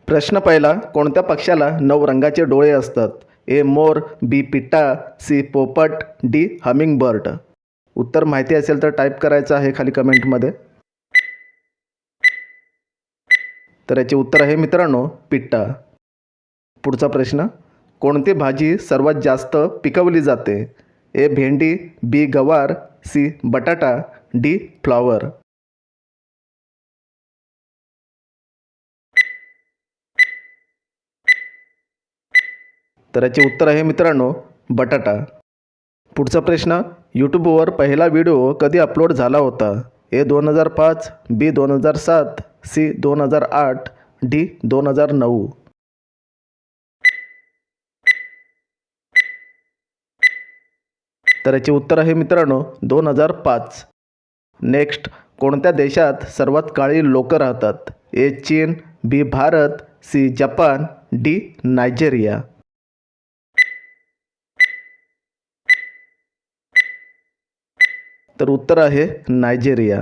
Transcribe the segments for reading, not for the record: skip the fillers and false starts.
प्रश्न पहिला, कोणत्या पक्ष्याला 9 रंगाचे डोळे असतात? ए मोर, बी पिट्टा, सी पोपट, डी हमिंगबर्ड. उत्तर माहिती असेल तर टाईप करायचं आहे खाली कमेंटमध्ये. तर याचे उत्तर आहे मित्रांनो पिट्टा. पुढचा प्रश्न, कोणती भाजी सर्वात जास्त पिकवली जाते? ए भेंडी, बी गवार, सी बटाटा, डी फ्लॉवर. तर याचे उत्तर आहे मित्रांनो बटाटा. पुढचा प्रश्न, यूट्यूबवर पहिला व्हिडिओ कधी अपलोड झाला होता? ए 2005, बी 2007, सी 2008, डी 2009. तर याचे उत्तर आहे मित्रांनो 2005. नेक्स्ट, कोणत्या देशात सर्वात काळी लोकं राहतात? ए चीन, बी भारत, सी जपान, डी नायजेरिया. तर उत्तर आहे नायजेरिया.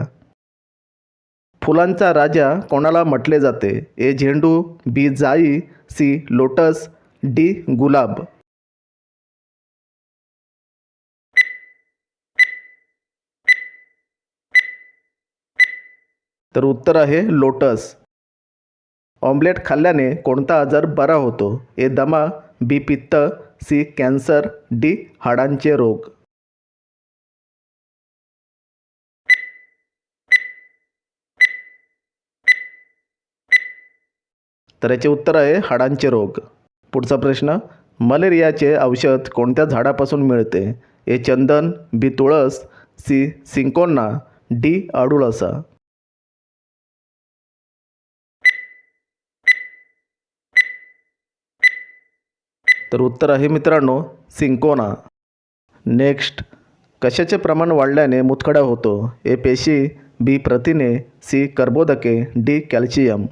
फुलांचा राजा कोणाला म्हटले जाते? ए झेंडू, बी जाई, सी लोटस, डी गुलाब. तर उत्तर आहे लोटस. ऑमलेट खाल्ल्याने कोणता आजार बरा होतो? ए दमा, बी पित्त, सी कॅन्सर, डी हाडांचे रोग. तर याचे उत्तर आहे हाडांचे रोग. पुढचा प्रश्न, मलेरियाचे औषध कोणत्या झाडापासून मिळते? ए चंदन, बी तुळस, सी सिंकोना, डी अडुळसा. तर उत्तर आहे मित्रांनो सिंकोना. नेक्स्ट, कशाचे प्रमाण वाढल्याने मुतखडा होतो? ए पेशी, बी प्रथिने, सी कर्बोदके, डी कॅल्शियम.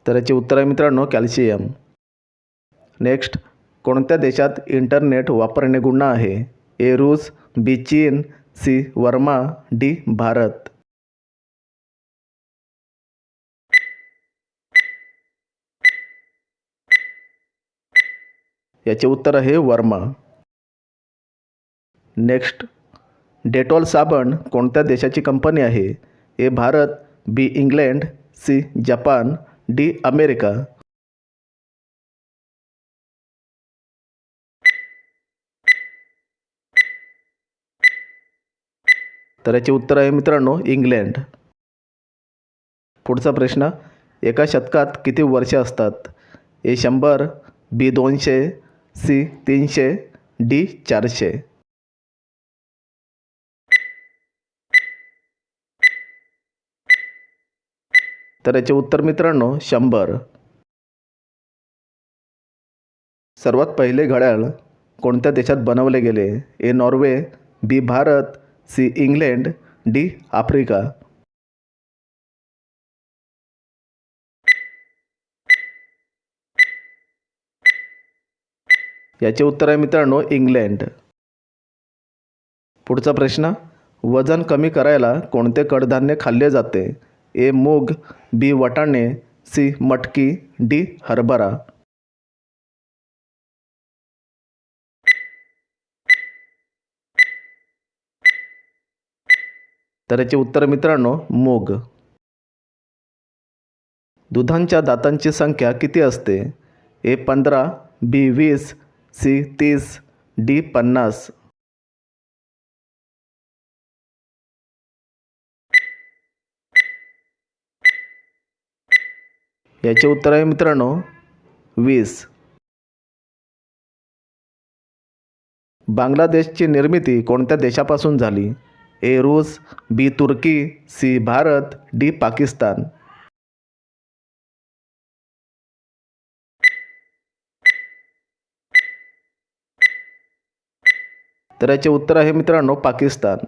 तर याचे उत्तर आहे मित्रांनो कॅल्शियम. नेक्स्ट, कोणत्या देशात इंटरनेट वापरणे गुन्हा आहे? ए रूस, बी चीन, सी वर्मा, डी भारत. याचे उत्तर आहे वर्मा. नेक्स्ट, डेटॉल साबण कोणत्या देशाची कंपनी आहे? A Bharat, B England, C जपान, डी अमेरिका. तर याचे उत्तर आहे मित्रांनो इंग्लंड. पुढचा प्रश्न, एका शतकात किती वर्षे असतात? ए 100, बी 200, सी 300, डी 400. तर याचे उत्तर मित्रांनो 100. सर्वात पहिले घड्याळ कोणत्या देशात बनवले गेले? A Norway, B Bharat, C England, D Africa. याचे उत्तर आहे मित्रांनो इंग्लंड. पुढचा प्रश्न, वजन कमी करायला कोणते कडधान्य खाल्ले जाते? ए मूग, बी वाटाणे, सी मटकी, डी हरभरा. तर याचे उत्तर मित्रांनो मूग. दुधांच्या दातांची संख्या किती असते? ए 15, बी 20, सी 30, डी 50. याचे उत्तर आहे मित्रांनो 20. बांगलादेशची निर्मिती कोणत्या देशापासून झाली? ए रूस, बी तुर्की, सी भारत, डी पाकिस्तान. तर याचे उत्तर आहे मित्रांनो पाकिस्तान.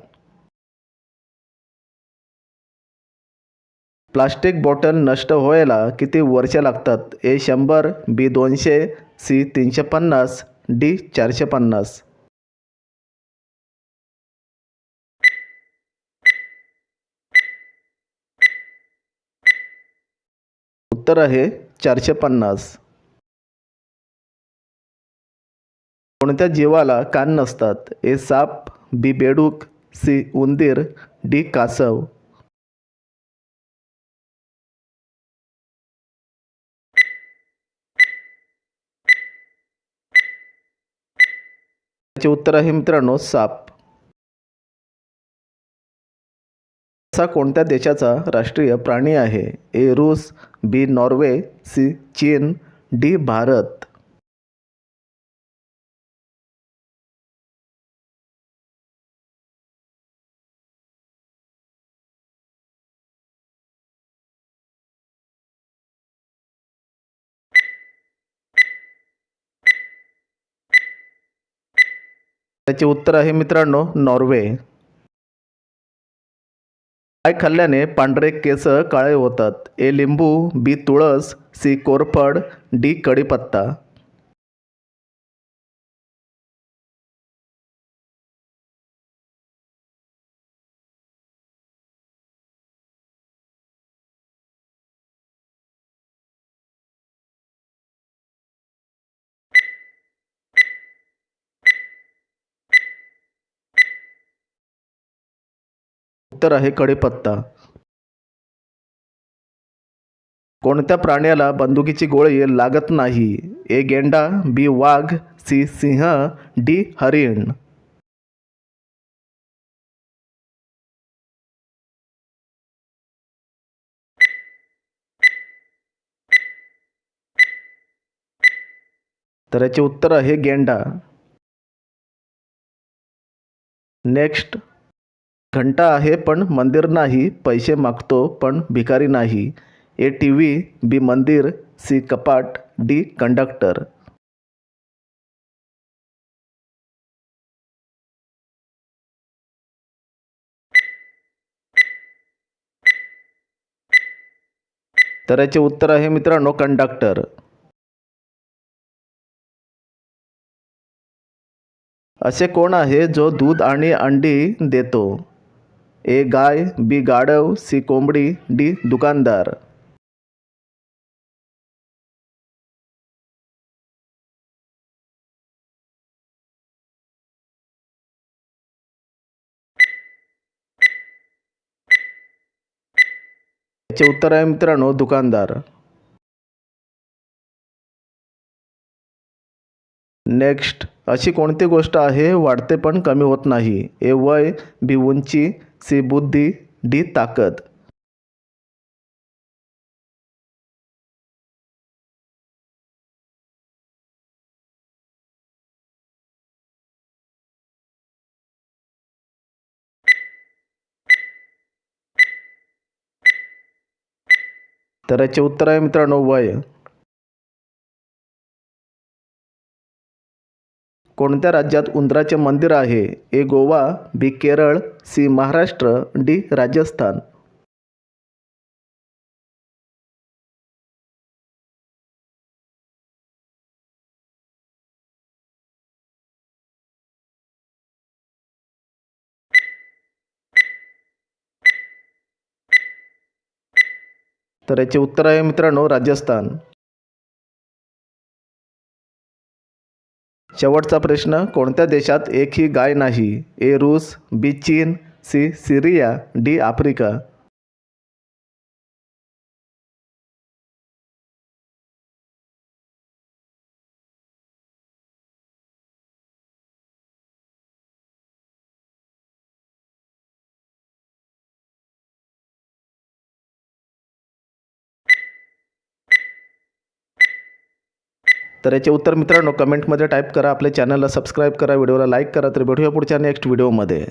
प्लास्टिक बॉटल नष्ट व्हायला किती वर्षे लागतात? ए 100, बी 200, सी 350, डी 450. उत्तर आहे 450. कोणत्या जीवाला कान नसतात? ए साप, बी बेडूक, सी उंदीर, डी कासव. त्याचे उत्तर आहे मित्रांनो साप. असा कोणत्या देशाचा राष्ट्रीय प्राणी आहे? ए रूस, बी नॉर्वे, सी चीन, डी भारत. त्याचे उत्तर आहे मित्रांनो नॉर्वे. काय खाल्ल्याने पांढरे केस काळे होतात? ए लिंबू, बी तुळस, सी कोरफड, डी कढीपत्ता. उत्तर आहे कढीपत्ता. कोणत्या प्राण्याला बंदुकीची गोळी लागत नाही? ए गेंडा, बी वाघ, सी सिंह, डी हरिण. तर याचे उत्तर आहे गेंडा. नेक्स्ट. घंटा आहे पण मंदिर नाही, पैसे मागतो पण भिकारी नाही. ए टी व्ही, बी मंदिर, सी कपाट, डी कंडक्टर. तर याचे उत्तर आहे मित्रांनो कंडक्टर. असे कोण आहे जो दूध आणि अंडी देतो? ए गाय, बी गाढव, सी कोंबडी, डी दुकानदार. याचे उत्तर आहे मित्रांनो दुकानदार. नेक्स्ट. अशी कोणती गोष्ट आहे वाढते पण कमी होत नाही? ए वय, बी उंची, सी बुद्धी, डी ताकद. तर याचे उत्तर आहे मित्रांनो वय. कोणत्या राज्यात उंदराचे मंदिर आहे? ए गोवा, बी केरळ, सी महाराष्ट्र, डी राजस्थान. तर याचे उत्तर आहे मित्रांनो राजस्थान. शेवटचा प्रश्न. कोणत्या देशात एकही गाय नाही? ए रूस, बी चीन, सी सिरिया, डी आफ्रिका. तर याचे उत्तर मित्रांनो कमेंटमध्ये टाईप करा. आपल्या चॅनलला सबस्क्राईब करा, व्हिडिओला लाईक करा. तर भेटूया पुढच्या नेक्स्ट व्हिडिओमध्ये.